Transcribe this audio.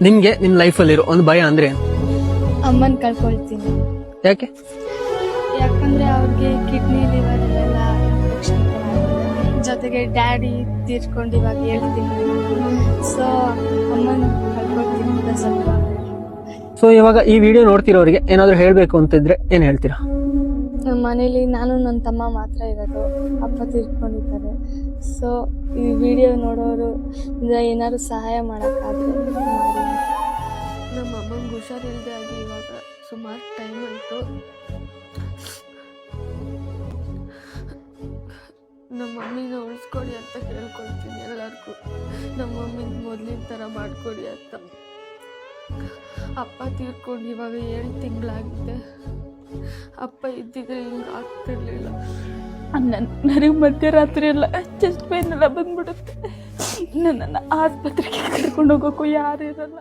ನಿಮ್ಗೆ ನಿಮ್ ಲೈಫಲ್ಲಿ ಇರೋ ಒಂದು ಭಯ ಅಂದ್ರೆ ಏನು? ಅಮ್ಮನ್ ಕಳ್ಕೊಳ್ತೀನಿ. ಯಾಕೆ? ಯಾಕಂದ್ರೆ ಅವ್ರಿಗೆ ಕಿಡ್ನಿ ಲಿವರ್ ಎಲ್ಲ ಇನ್ಫೆಕ್ಷನ್ ಜೊತೆಗೆ ಡ್ಯಾಡಿ ತೀರ್ಕೊಂಡು ಇವಾಗ ಹೇಳ್ತೀನಿ. ಸೊ ಅಮ್ಮನ್ ಕಳ್ಕೊಳ್ತೀನಿ ಅಂತ ಸ್ವಲ್ಪ. ಸೊ ಇವಾಗ ಈ ವಿಡಿಯೋ ನೋಡ್ತಿರೋರಿಗೆ ಏನಾದ್ರು ಹೇಳ್ಬೇಕು ಅಂತಿದ್ರೆ ಏನ್ ಹೇಳ್ತೀರಾ? ನಮ್ಮ ಮನೇಲಿ ನಾನು ನನ್ನ ತಮ್ಮ ಮಾತ್ರ ಇರೋದು, ಅಪ್ಪ ತೀರ್ಕೊಂಡಿದ್ದಾರೆ. ಸೊ ಈ ವಿಡಿಯೋ ನೋಡೋರು ಏನಾದ್ರು ಸಹಾಯ ಮಾಡೋಕ್ಕಾದ್ರೆ ಮಾಡಿ. ನಮ್ಮ ಅಮ್ಮಂಗೆ ಹುಷಾರಿಲ್ಲದೆ ಆಗಿ ಇವಾಗ ಸುಮಾರು ಟೈಮ್ ಆಯಿತು. ನಮ್ಮ ಮಮ್ಮಿನ ಉಳಿಸ್ಕೊಡಿ ಅಂತ ಕೇಳ್ಕೊಳ್ತೀನಿ ಎಲ್ಲರಿಗೂ. ನಮ್ಮ ಮಮ್ಮಿನ ಮೊದಲಿನ ಥರ ಮಾಡಿಕೊಡಿ ಅಂತ. ಅಪ್ಪ ತೀರ್ಕೊಂಡು ಇವಾಗ 7 ತಿಂಗಳಾಗಿದೆ. ಅಪ್ಪ ಇದ್ದಿದ್ರೆ ಹಿಂಗೆ ಆಗ್ತಿರ್ಲಿಲ್ಲ. ನನಗೆ ಮಧ್ಯರಾತ್ರಿ ಎಲ್ಲ ಚೆಸ್ಟ್ ಪೇನ್ ಎಲ್ಲ ಬಂದ್ಬಿಡುತ್ತೆ. ನನ್ನನ್ನು ಆಸ್ಪತ್ರೆಗೆ ಕರ್ಕೊಂಡು ಹೋಗೋಕ್ಕೂ ಯಾರು ಇರಲ್ಲ.